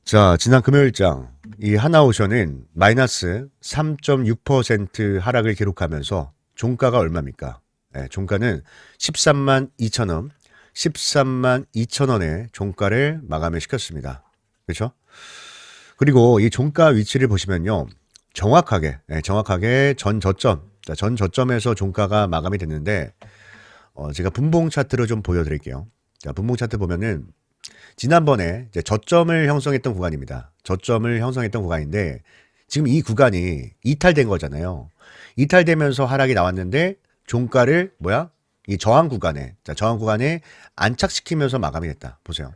자, 지난 금요일장 이 하나오션은 마이너스 3.6% 하락을 기록하면서 종가가 얼마입니까? 종가는 13만 2천 원, 13만 2천 원의 종가를 마감을 시켰습니다. 그렇죠? 그리고 이 종가 위치를 보시면요. 정확하게 전 저점, 전 저점에서 종가가 마감이 됐는데 제가 분봉 차트로 좀 보여드릴게요. 자, 분봉 차트 보면은 지난번에 이제 저점을 형성했던 구간입니다. 저점을 형성했던 구간인데 지금 이 구간이 이탈된 거잖아요. 이탈되면서 하락이 나왔는데 종가를 이 저항 구간에, 자, 저항 구간에 안착시키면서 마감이 됐다. 보세요.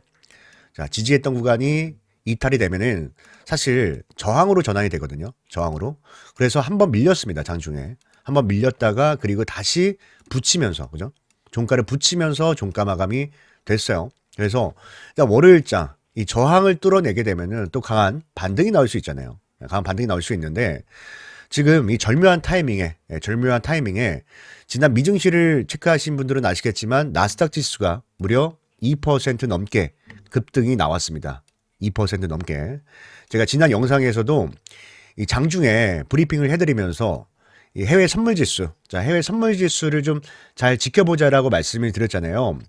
자, 지지했던 구간이 이탈이 되면은 사실 저항으로 전환이 되거든요. 저항으로. 그래서 한번 밀렸습니다. 장중에. 한번 밀렸다가 그리고 다시 붙이면서, 그죠? 종가를 붙이면서 종가 마감이 됐어요. 그래서 월요일장 이 저항을 뚫어내게 되면은 또 강한 반등이 나올 수 있잖아요. 강한 반등이 나올 수 있는데 지금 이 절묘한 타이밍에 지난 미증시를 체크하신 분들은 아시겠지만 나스닥 지수가 무려 2% 넘게 급등이 나왔습니다. 2% 넘게. 제가 지난 영상에서도 이 장중에 브리핑을 해드리면서 이 해외 선물 지수, 자, 해외 선물 지수를 좀 잘 지켜보자라고 말씀을 드렸잖아요.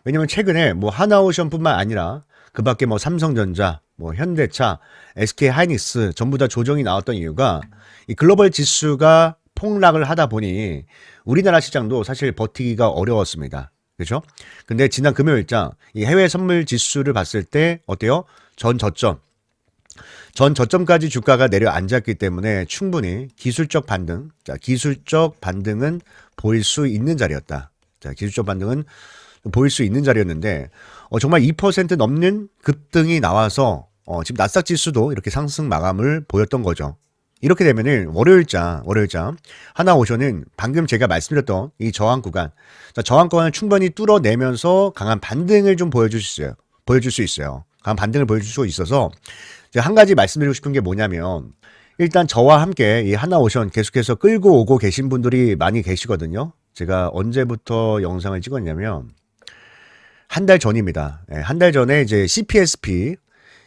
왜냐면 최근에 뭐 하나오션뿐만 아니라 그 밖에 뭐 삼성전자, 뭐 현대차, SK 하이닉스 전부 다 조정이 나왔던 이유가 이 글로벌 지수가 폭락을 하다 보니 우리나라 시장도 사실 버티기가 어려웠습니다. 그렇죠? 근데 지난 금요일장 이 해외 선물 지수를 봤을 때 어때요? 전 저점까지 주가가 내려앉았기 때문에 충분히 기술적 반등, 자, 기술적 반등은 보일 수 있는 자리였다. 자, 기술적 반등은 보일 수 있는 자리였는데, 정말 2% 넘는 급등이 나와서, 지금 나스닥 지수도 이렇게 상승 마감을 보였던 거죠. 이렇게 되면은 월요일장 하나오션은 방금 제가 말씀드렸던 이 저항 구간, 자, 저항 구간을 충분히 뚫어내면서 강한 반등을 좀 보여줄 수 있어요. 강한 반등을 보여줄 수 있어서 한 가지 말씀드리고 싶은 게 뭐냐면 일단 저와 함께 이 하나오션 계속해서 끌고 오고 계신 분들이 많이 계시거든요. 제가 언제부터 영상을 찍었냐면 한 달 전입니다. 한 달 전에 이제 CPSP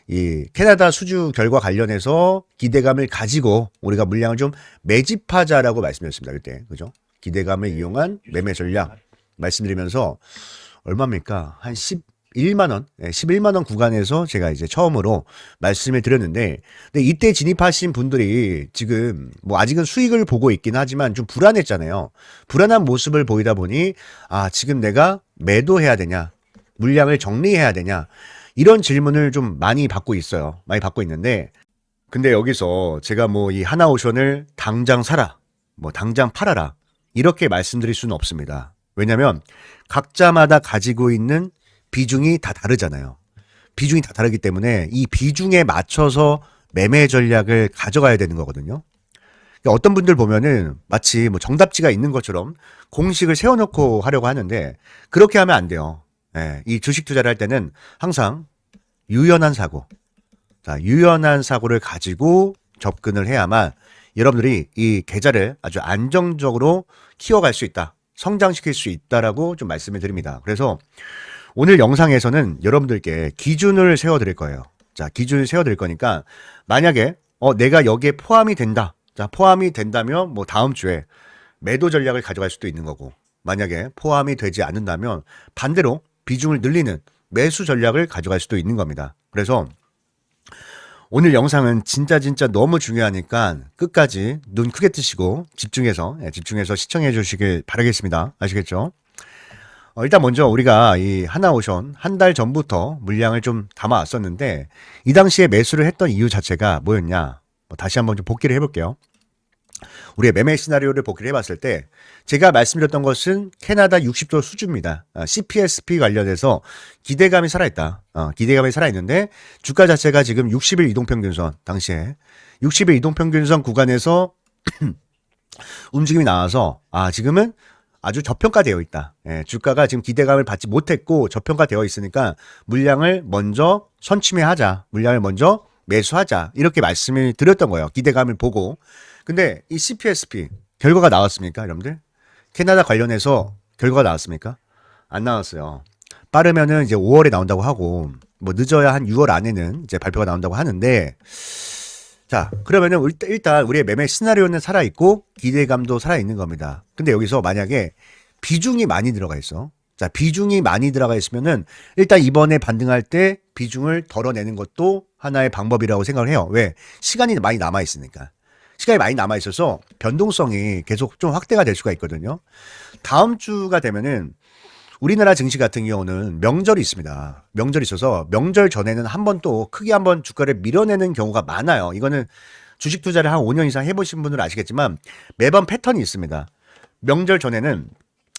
이 캐나다 수주 결과 관련해서 기대감을 가지고 우리가 물량을 좀 매집하자라고 말씀드렸습니다. 그때. 그죠? 기대감을 이용한 매매 전략 말씀드리면서 얼마입니까? 한 11만 원, 11만 원 구간에서 제가 이제 처음으로 말씀을 드렸는데, 근데 이때 진입하신 분들이 지금 뭐 아직은 수익을 보고 있긴 하지만 좀 불안했잖아요. 불안한 모습을 보이다 보니 지금 내가 매도해야 되냐, 물량을 정리해야 되냐 이런 질문을 좀 많이 받고 있어요. 많이 받고 있는데, 근데 여기서 제가 뭐 이 하나오션을 당장 사라, 뭐 당장 팔아라 이렇게 말씀드릴 수는 없습니다. 왜냐하면 각자마다 가지고 있는 비중이 다 다르잖아요. 비중이 다 다르기 때문에 이 비중에 맞춰서 매매 전략을 가져가야 되는 거거든요. 그러니까 어떤 분들 보면은 마치 뭐 정답지가 있는 것처럼 공식을 세워놓고 하려고 하는데 그렇게 하면 안 돼요. 이 주식 투자를 할 때는 항상 유연한 사고, 자, 유연한 사고를 가지고 접근을 해야만 여러분들이 이 계좌를 아주 안정적으로 키워갈 수 있다, 성장시킬 수 있다라고 좀 말씀을 드립니다. 그래서 오늘 영상에서는 여러분들께 기준을 세워드릴 거예요. 자, 기준을 세워드릴 거니까 만약에 내가 여기에 포함이 된다. 자, 포함이 된다면 뭐 다음 주에 매도 전략을 가져갈 수도 있는 거고, 만약에 포함이 되지 않는다면 반대로 비중을 늘리는 매수 전략을 가져갈 수도 있는 겁니다. 그래서 오늘 영상은 진짜 너무 중요하니까 끝까지 눈 크게 뜨시고 집중해서 시청해 주시길 바라겠습니다. 아시겠죠? 일단 먼저 우리가 이 하나오션 한 달 전부터 물량을 좀 담아왔었는데 이 당시에 매수를 했던 이유 자체가 뭐였냐? 다시 한번 좀 복기를 해볼게요. 우리의 매매 시나리오를 복기를 해봤을 때 제가 말씀드렸던 것은 캐나다 60도 수주입니다. CPSP 관련해서 기대감이 살아있다. 기대감이 살아있는데 주가 자체가 지금 60일 이동평균선, 당시에 60일 이동평균선 구간에서 움직임이 나와서 지금은 아주 저평가되어 있다. 주가가 지금 기대감을 받지 못했고 저평가되어 있으니까 물량을 먼저 선취매하자, 물량을 먼저 매수하자 이렇게 말씀을 드렸던 거예요. 기대감을 보고. 근데 이 CPSP 결과가 나왔습니까, 여러분들? 캐나다 관련해서 결과가 나왔습니까? 안 나왔어요. 빠르면은 이제 5월에 나온다고 하고 뭐 늦어야 한 6월 안에는 이제 발표가 나온다고 하는데, 자, 그러면은 일단 우리의 매매 시나리오는 살아있고 기대감도 살아있는 겁니다. 근데 여기서 만약에 비중이 많이 들어가 있어. 자, 비중이 많이 들어가 있으면은 일단 이번에 반등할 때 비중을 덜어내는 것도 하나의 방법이라고 생각을 해요. 왜? 시간이 많이 남아 있으니까. 시간이 많이 남아 있어서 변동성이 계속 좀 확대가 될 수가 있거든요. 다음 주가 되면은 우리나라 증시 같은 경우는 명절이 있습니다. 명절이 있어서 명절 전에는 한 번 또 크게 한 번 주가를 밀어내는 경우가 많아요. 이거는 주식 투자를 한 5년 이상 해보신 분들은 아시겠지만 매번 패턴이 있습니다. 명절 전에는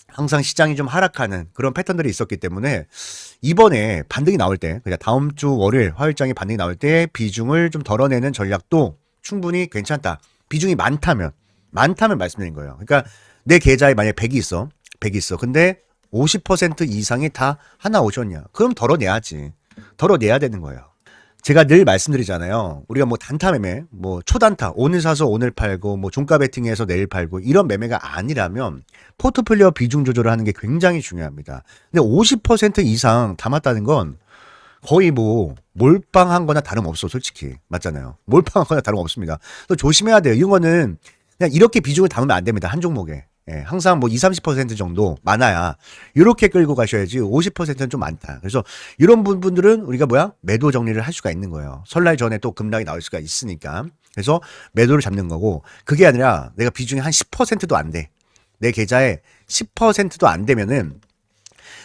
항상 시장이 좀 하락하는 그런 패턴들이 있었기 때문에 이번에 반등이 나올 때, 그냥 다음 주 월요일, 화요일장에 반등이 나올 때 비중을 좀 덜어내는 전략도 충분히 괜찮다. 비중이 많다면 말씀드린 거예요. 그러니까 내 계좌에 만약에 100이 있어. 100이 있어. 근데 50% 이상이 다 하나 오셨냐? 그럼 덜어내야지. 덜어내야 되는 거예요. 제가 늘 말씀드리잖아요. 우리가 뭐 단타 매매, 뭐 초단타, 오늘 사서 오늘 팔고, 뭐 종가 베팅해서 내일 팔고, 이런 매매가 아니라면 포트폴리오 비중 조절을 하는 게 굉장히 중요합니다. 근데 50% 이상 담았다는 건 거의 뭐 몰빵한 거나 다름없어, 솔직히. 맞잖아요. 몰빵한 거나 다름없습니다. 또 조심해야 돼요. 이거는 그냥 이렇게 비중을 담으면 안 됩니다. 한 종목에. 예, 항상 뭐 20, 30% 정도 많아야 이렇게 끌고 가셔야지 50%는 좀 많다. 그래서 이런 분들은 우리가 매도 정리를 할 수가 있는 거예요. 설날 전에 또 급락이 나올 수가 있으니까. 그래서 매도를 잡는 거고, 그게 아니라 내가 비중이 한 10%도 안 돼. 내 계좌에 10%도 안 되면은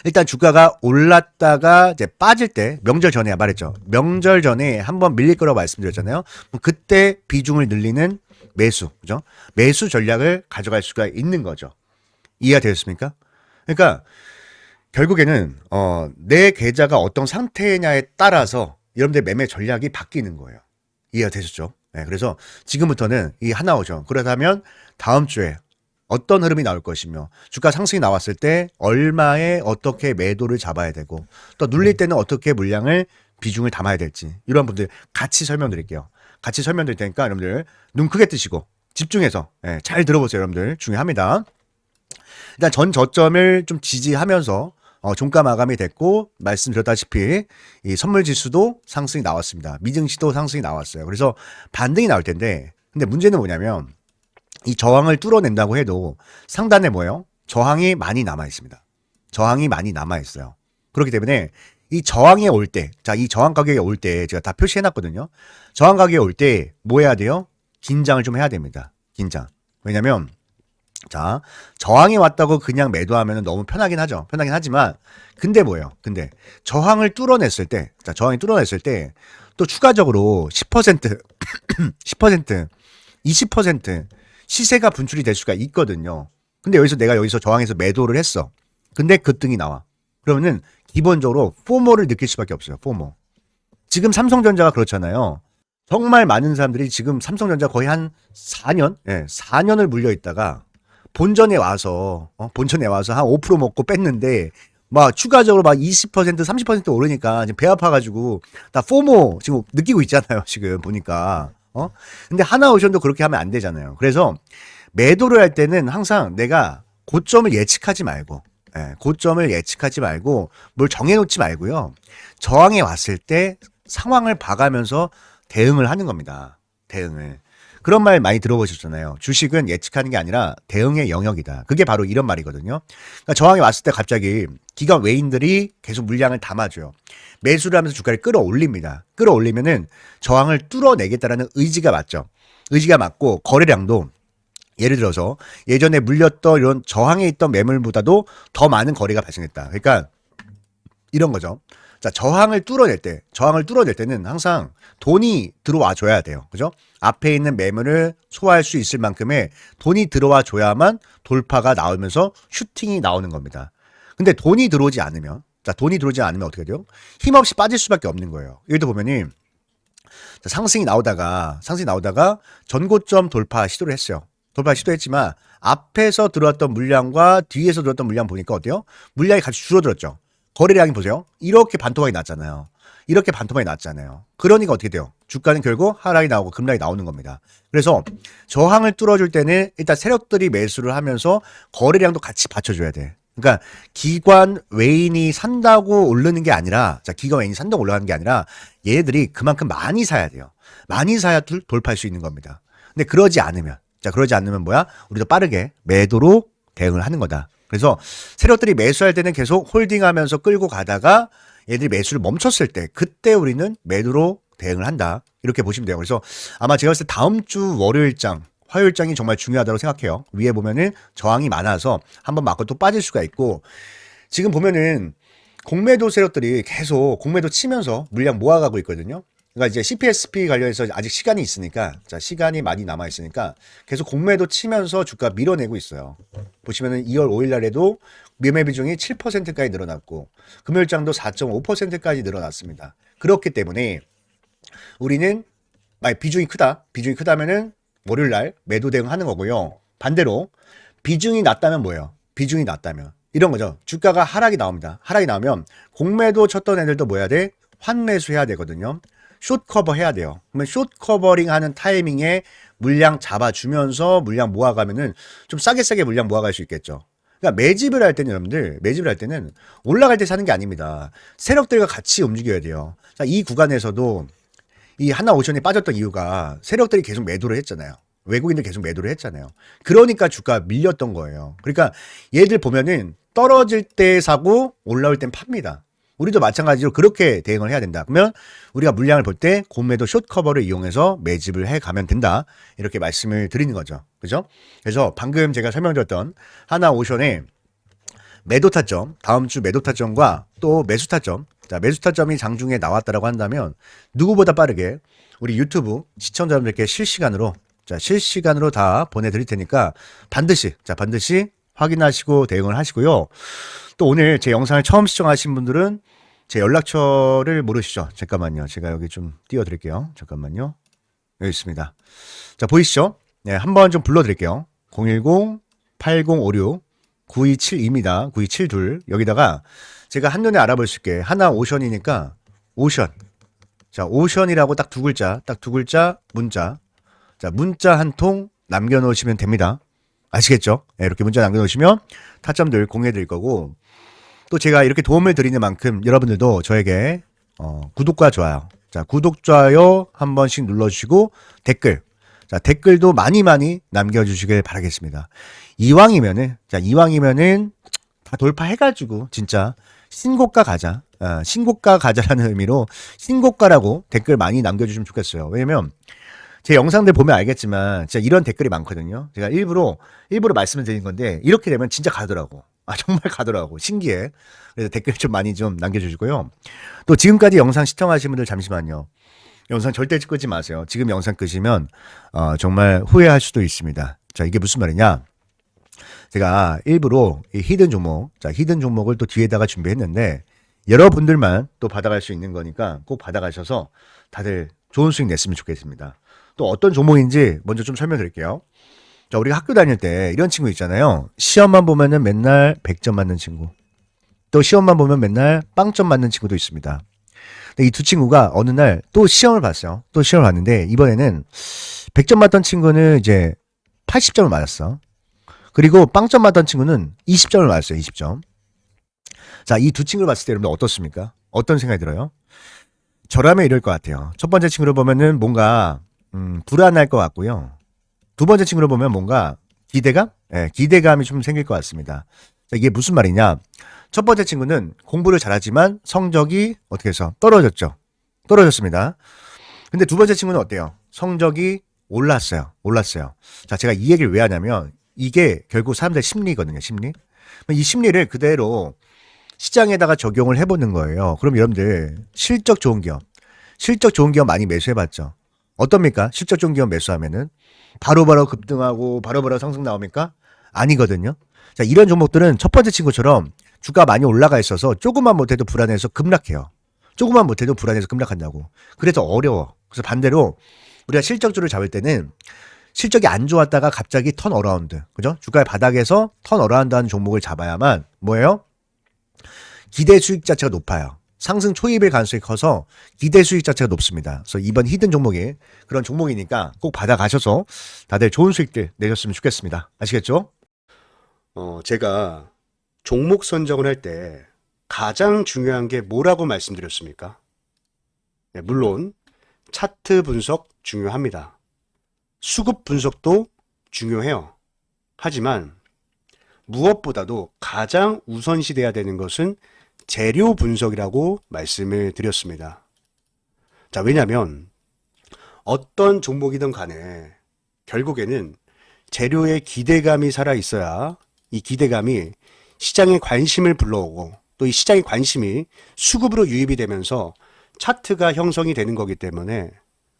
일단 주가가 올랐다가 이제 빠질 때, 명절 전에 말했죠. 명절 전에 한번 밀릴 거라고 말씀드렸잖아요. 그때 비중을 늘리는 매수, 그죠? 매수 전략을 가져갈 수가 있는 거죠. 이해가 되셨습니까? 그러니까 결국에는 내 계좌가 어떤 상태냐에 따라서 여러분들 매매 전략이 바뀌는 거예요. 이해가 되셨죠? 네, 그래서 지금부터는 이 하나오죠. 그렇다면 다음 주에 어떤 흐름이 나올 것이며, 주가 상승이 나왔을 때 얼마에 어떻게 매도를 잡아야 되고, 또 눌릴 때는 어떻게 물량을 비중을 담아야 될지, 이런 분들 같이 설명드릴게요. 같이 설명드릴 테니까 여러분들 눈 크게 뜨시고 집중해서 잘 들어보세요. 여러분들 중요합니다. 일단 전 저점을 좀 지지하면서 종가 마감이 됐고, 말씀드렸다시피 이 선물 지수도 상승이 나왔습니다. 미증시도 상승이 나왔어요. 그래서 반등이 나올 텐데, 근데 문제는 뭐냐면 이 저항을 뚫어낸다고 해도 상단에 저항이 많이 남아 있습니다. 저항이 많이 남아 있어요. 그렇기 때문에 이 저항에 올 때, 자, 이 저항 가격에 올 때 제가 다 표시해놨거든요. 저항 가격에 올 때 뭐 해야 돼요? 긴장을 좀 해야 됩니다. 긴장. 왜냐면, 자, 저항이 왔다고 그냥 매도하면 너무 편하긴 하죠. 편하긴 하지만, 근데 근데 저항을 뚫어냈을 때, 자, 저항이 뚫어냈을 때 또 추가적으로 10%, 10%, 20% 시세가 분출이 될 수가 있거든요. 근데 내가 여기서 저항에서 매도를 했어. 근데 급등이 나와. 그러면은 기본적으로 포모를 느낄 수밖에 없어요. 포모. 지금 삼성전자가 그렇잖아요. 정말 많은 사람들이 지금 삼성전자 거의 한 4년, 4년을 물려 있다가 본전에 와서 한 5% 먹고 뺐는데 막 추가적으로 막 20%, 30% 오르니까 지금 배 아파가지고 다 포모 지금 느끼고 있잖아요. 지금 보니까. 근데 하나오션도 그렇게 하면 안 되잖아요. 그래서 매도를 할 때는 항상 내가 고점을 예측하지 말고, 고점을 예측하지 말고 뭘 정해놓지 말고요. 저항에 왔을 때 상황을 봐가면서 대응을 하는 겁니다. 대응을. 그런 말 많이 들어보셨잖아요. 주식은 예측하는 게 아니라 대응의 영역이다. 그게 바로 이런 말이거든요. 그러니까 저항에 왔을 때 갑자기 기관 외인들이 계속 물량을 담아줘요. 매수를 하면서 주가를 끌어올립니다. 끌어올리면은 저항을 뚫어내겠다라는 의지가 맞죠. 의지가 맞고 거래량도 예를 들어서 예전에 물렸던 이런 저항에 있던 매물보다도 더 많은 거래가 발생했다. 그러니까 이런 거죠. 자, 저항을 뚫어낼 때는 항상 돈이 들어와 줘야 돼요. 그죠? 앞에 있는 매물을 소화할 수 있을 만큼의 돈이 들어와 줘야만 돌파가 나오면서 슈팅이 나오는 겁니다. 근데 돈이 들어오지 않으면 어떻게 돼요? 힘없이 빠질 수밖에 없는 거예요. 예를 들어 보면이 상승이 나오다가 전고점 돌파 시도를 했어요. 돌파 시도했지만 앞에서 들어왔던 물량과 뒤에서 들어왔던 물량 보니까 어때요? 물량이 같이 줄어들었죠. 거래량이 보세요. 이렇게 반토막이 났잖아요. 그러니까 어떻게 돼요? 주가는 결국 하락이 나오고 급락이 나오는 겁니다. 그래서 저항을 뚫어줄 때는 일단 세력들이 매수를 하면서 거래량도 같이 받쳐줘야 돼. 그러니까 기관 외인이 산다고 오르는 게 아니라, 자, 기관 외인이 산다고 올라가는 게 아니라 얘네들이 그만큼 많이 사야 돼요. 많이 사야 돌파할 수 있는 겁니다. 근데 그러지 않으면, 자, 그러지 않으면 뭐야? 우리도 빠르게 매도로 대응을 하는 거다. 그래서 세력들이 매수할 때는 계속 홀딩하면서 끌고 가다가 얘들이 매수를 멈췄을 때 그때 우리는 매도로 대응을 한다. 이렇게 보시면 돼요. 그래서 아마 제가 봤을 때 다음 주 월요일장, 화요일장이 정말 중요하다고 생각해요. 위에 보면은 저항이 많아서 한번 맞고 또 빠질 수가 있고, 지금 보면은 공매도 세력들이 계속 공매도 치면서 물량 모아가고 있거든요. 그러니까 이제 CPSP 관련해서 아직 시간이 있으니까, 자, 시간이 많이 남아 있으니까 계속 공매도 치면서 주가 밀어내고 있어요. 보시면은 2월 5일 날에도 매매 비중이 7%까지 늘어났고 금요일장도 4.5%까지 늘어났습니다. 그렇기 때문에 우리는 비중이 크다. 비중이 크다면은 월요일 날 매도 대응하는 거고요. 반대로 비중이 낮다면 뭐예요? 비중이 낮다면 이런 거죠. 주가가 하락이 나옵니다. 하락이 나오면 공매도 쳤던 애들도 뭐 해야 돼? 환매수 해야 되거든요. 숏 커버 해야 돼요. 그러면 숏 커버링 하는 타이밍에 물량 잡아주면서 물량 모아가면은 좀 싸게 물량 모아갈 수 있겠죠. 그러니까 매집을 할 때는 여러분들, 매집을 할 때는 올라갈 때 사는 게 아닙니다. 세력들과 같이 움직여야 돼요. 자, 이 구간에서도 이 하나오션이 빠졌던 이유가 세력들이 계속 매도를 했잖아요. 외국인들 계속 매도를 했잖아요. 그러니까 주가 밀렸던 거예요. 그러니까 얘들 보면은 떨어질 때 사고 올라올 땐 팝니다. 우리도 마찬가지로 그렇게 대응을 해야 된다. 그러면 우리가 물량을 볼 때 공매도 숏 커버를 이용해서 매집을 해 가면 된다. 이렇게 말씀을 드리는 거죠. 그죠? 그래서 방금 제가 설명드렸던 하나오션의 매도 타점, 다음 주 매도 타점과 또 매수 타점, 자, 매수 타점이 장중에 나왔다라고 한다면 누구보다 빠르게 우리 유튜브 시청자분들께 실시간으로 다 보내드릴 테니까 반드시 확인하시고 대응을 하시고요. 또 오늘 제 영상을 처음 시청하신 분들은 제 연락처를 모르시죠? 잠깐만요. 제가 여기 좀 띄워드릴게요. 잠깐만요. 여기 있습니다. 자, 보이시죠? 네, 한번 좀 불러드릴게요. 010-8056-9272입니다. 9272. 여기다가 제가 한눈에 알아볼 수 있게 하나오션이니까 오션. 자, 오션이라고 딱 두 글자 문자. 자, 문자 한 통 남겨놓으시면 됩니다. 아시겠죠? 네, 이렇게 문자 남겨놓으시면 타점들 공유해드릴 거고, 또 제가 이렇게 도움을 드리는 만큼 여러분들도 저에게 구독과 좋아요, 자, 구독 좋아요 한 번씩 눌러주시고 댓글도 많이 남겨주시길 바라겠습니다. 이왕이면은 다 돌파해가지고 진짜 신고가 가자라는 의미로 신고가라고 댓글 많이 남겨주시면 좋겠어요. 왜냐면 제 영상들 보면 알겠지만 진짜 이런 댓글이 많거든요. 제가 일부러 말씀을 드린 건데 이렇게 되면 진짜 가더라고. 정말 가더라고. 신기해. 그래서 댓글 좀 많이 좀 남겨주시고요. 또 지금까지 영상 시청하신 분들 잠시만요. 영상 절대 끄지 마세요. 지금 영상 끄시면 정말 후회할 수도 있습니다. 자, 이게 무슨 말이냐? 제가 일부러 이 히든 종목을 또 뒤에다가 준비했는데 여러분들만 또 받아갈 수 있는 거니까 꼭 받아가셔서 다들 좋은 수익 냈으면 좋겠습니다. 또 어떤 종목인지 먼저 좀 설명드릴게요. 자, 우리가 학교 다닐 때 이런 친구 있잖아요. 시험만 보면은 맨날 100점 맞는 친구. 또 시험만 보면 맨날 빵점 맞는 친구도 있습니다. 근데 이 두 친구가 어느 날 또 시험을 봤어요. 또 시험을 봤는데 이번에는 100점 맞던 친구는 이제 80점을 맞았어. 그리고 빵점 맞던 친구는 20점을 맞았어요. 20점. 자, 이 두 친구를 봤을 때 여러분들 어떻습니까? 어떤 생각이 들어요? 저라면 이럴 것 같아요. 첫 번째 친구를 보면은 뭔가 불안할 것 같고요. 두 번째 친구를 보면 뭔가 기대감이 좀 생길 것 같습니다. 자, 이게 무슨 말이냐? 첫 번째 친구는 공부를 잘하지만 성적이 어떻게 해서 떨어졌습니다. 근데 두 번째 친구는 어때요? 성적이 올랐어요. 자, 제가 이 얘기를 왜 하냐면 이게 결국 사람들의 심리거든요. 이 심리를 그대로 시장에다가 적용을 해보는 거예요. 그럼 여러분들 실적 좋은 기업 많이 매수해봤죠? 어떻습니까? 실적 좋은 기업 매수하면은 바로바로 급등하고 바로바로 상승 나옵니까? 아니거든요. 자, 이런 종목들은 첫 번째 친구처럼 주가 많이 올라가 있어서 조금만 못해도 불안해서 급락해요. 급락한다고. 그래서 어려워. 그래서 반대로 우리가 실적주를 잡을 때는 실적이 안 좋았다가 갑자기 턴 어라운드, 그죠? 주가의 바닥에서 턴 어라운드 하는 종목을 잡아야만 뭐예요? 기대 수익 자체가 높아요. 상승 초입일 가능성이 커서 기대 수익 자체가 높습니다. 그래서 이번 히든 종목이 그런 종목이니까 꼭 받아가셔서 다들 좋은 수익들 내셨으면 좋겠습니다. 아시겠죠? 제가 종목 선정을 할 때 가장 중요한 게 뭐라고 말씀드렸습니까? 네, 물론 차트 분석 중요합니다. 수급 분석도 중요해요. 하지만 무엇보다도 가장 우선시돼야 되는 것은 재료 분석이라고 말씀을 드렸습니다. 자, 왜냐하면 어떤 종목이든 간에 결국에는 재료의 기대감이 살아 있어야 이 기대감이 시장의 관심을 불러오고 또 이 시장의 관심이 수급으로 유입이 되면서 차트가 형성이 되는 거기 때문에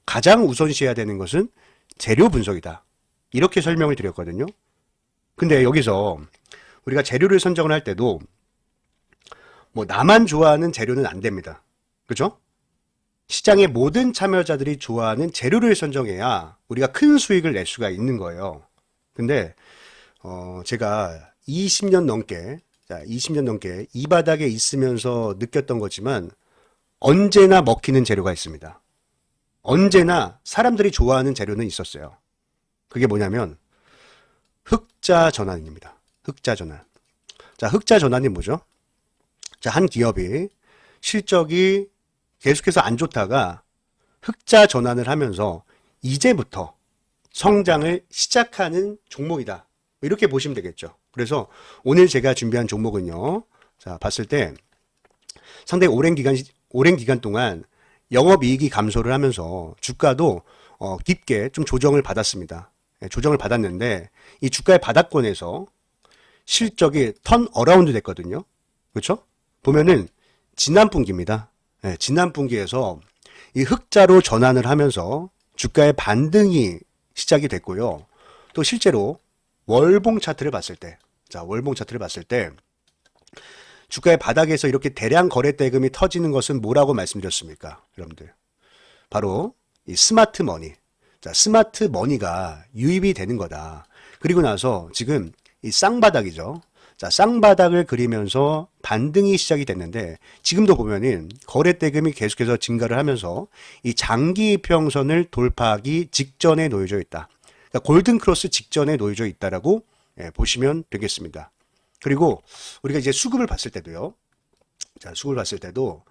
가장 우선시해야 되는 것은 재료 분석이다. 이렇게 설명을 드렸거든요. 근데 여기서 우리가 재료를 선정을 할 때도 뭐 나만 좋아하는 재료는 안 됩니다. 그죠? 시장의 모든 참여자들이 좋아하는 재료를 선정해야 우리가 큰 수익을 낼 수가 있는 거예요. 근데 제가 20년 넘게 이 바닥에 있으면서 느꼈던 거지만 언제나 먹히는 재료가 있습니다. 언제나 사람들이 좋아하는 재료는 있었어요. 그게 뭐냐면 흑자 전환입니다. 흑자 전환. 자, 흑자 전환이 뭐죠? 자, 한 기업이 실적이 계속해서 안 좋다가 흑자 전환을 하면서 이제부터 성장을 시작하는 종목이다. 이렇게 보시면 되겠죠. 그래서 오늘 제가 준비한 종목은요. 자, 봤을 때 상당히 오랜 기간 동안 영업이익이 감소를 하면서 주가도 깊게 좀 조정을 받았습니다. 조정을 받았는데 이 주가의 바닥권에서 실적이 턴 어라운드 됐거든요. 그렇죠? 보면은 지난 분기입니다. 지난 분기에서 이 흑자로 전환을 하면서 주가의 반등이 시작이 됐고요. 또 실제로 월봉 차트를 봤을 때, 자, 월봉 차트를 봤을 때 주가의 바닥에서 이렇게 대량 거래 대금이 터지는 것은 뭐라고 말씀드렸습니까? 여러분들. 바로 이 스마트 머니. 자, 스마트 머니가 유입이 되는 거다. 그리고 나서 지금 이 쌍바닥이죠. 자, 쌍바닥을 그리면서 반등이 시작이 됐는데 지금도 보면은 거래 대금이 계속해서 증가를 하면서 이 장기 이평선을 돌파하기 직전에 놓여져 있다. 그러니까 골든 크로스 직전에 놓여져 있다라고 보시면 되겠습니다. 그리고 우리가 이제 수급을 봤을 때도요. 자, 수급을 봤을 때도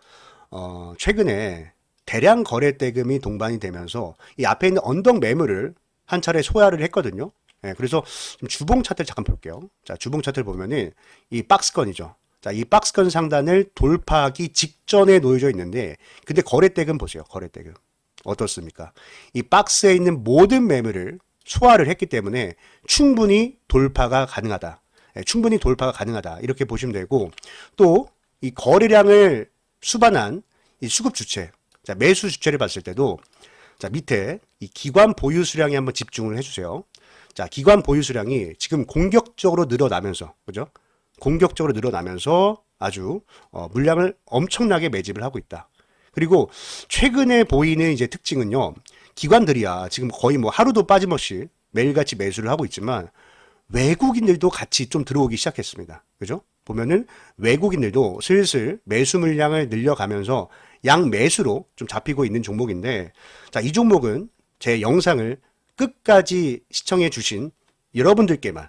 최근에 대량 거래 대금이 동반이 되면서 이 앞에 있는 언덕 매물을 한 차례 소화를 했거든요. 그래서 좀 주봉 차트를 잠깐 볼게요. 자, 주봉 차트를 보면은 이 박스권이죠. 자, 이 박스권 상단을 돌파하기 직전에 놓여져 있는데, 근데 거래 대금 보세요. 거래 대금. 어떻습니까? 이 박스에 있는 모든 매물을 소화를 했기 때문에 충분히 돌파가 가능하다. 충분히 돌파가 가능하다. 이렇게 보시면 되고, 또 이 거래량을 수반한 이 수급 주체, 자, 매수 주체를 봤을 때도, 자, 밑에 이 기관 보유 수량에 한번 집중을 해주세요. 자, 기관 보유 수량이 지금 공격적으로 늘어나면서, 그죠? 공격적으로 늘어나면서 아주 물량을 엄청나게 매집을 하고 있다. 그리고 최근에 보이는 이제 특징은요, 기관들이야 지금 거의 뭐 하루도 빠짐없이 매일같이 매수를 하고 있지만 외국인들도 같이 좀 들어오기 시작했습니다. 그죠? 보면은 외국인들도 슬슬 매수 물량을 늘려가면서 양매수로 좀 잡히고 있는 종목인데, 자, 이 종목은 제 영상을 끝까지 시청해 주신 여러분들께만,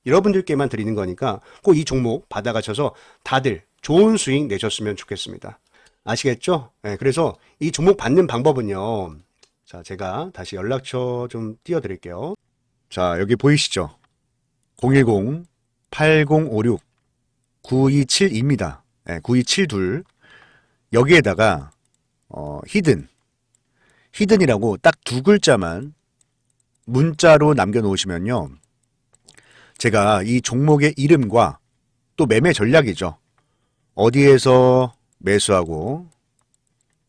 여러분들께만 드리는 거니까 꼭 이 종목 받아가셔서 다들 좋은 수익 내셨으면 좋겠습니다. 아시겠죠? 그래서 이 종목 받는 방법은요. 자, 제가 다시 연락처 좀 띄워드릴게요. 자, 여기 보이시죠? 010-8056-9272입니다. 9272. 여기에다가 히든이라고 딱 두 글자만 문자로 남겨놓으시면요. 제가 이 종목의 이름과 또 매매 전략이죠. 어디에서 매수하고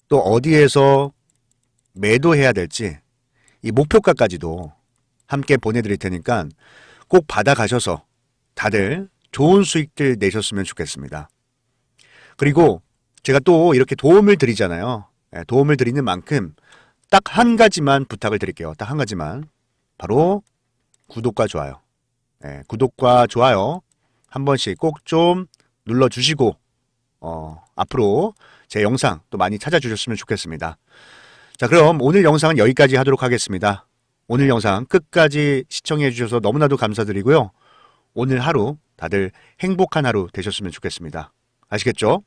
또 어디에서 매도해야 될지 이 목표가까지도 함께 보내드릴 테니까 꼭 받아가셔서 다들 좋은 수익들 내셨으면 좋겠습니다. 그리고 제가 또 이렇게 도움을 드리잖아요. 도움을 드리는 만큼 딱 한 가지만 부탁을 드릴게요. 딱 한 가지만. 바로 구독과 좋아요. 구독과 좋아요 한 번씩 꼭 좀 눌러주시고 앞으로 제 영상 또 많이 찾아주셨으면 좋겠습니다. 자, 그럼 오늘 영상은 여기까지 하도록 하겠습니다. 오늘 영상 끝까지 시청해 주셔서 너무나도 감사드리고요. 오늘 하루 다들 행복한 하루 되셨으면 좋겠습니다. 아시겠죠?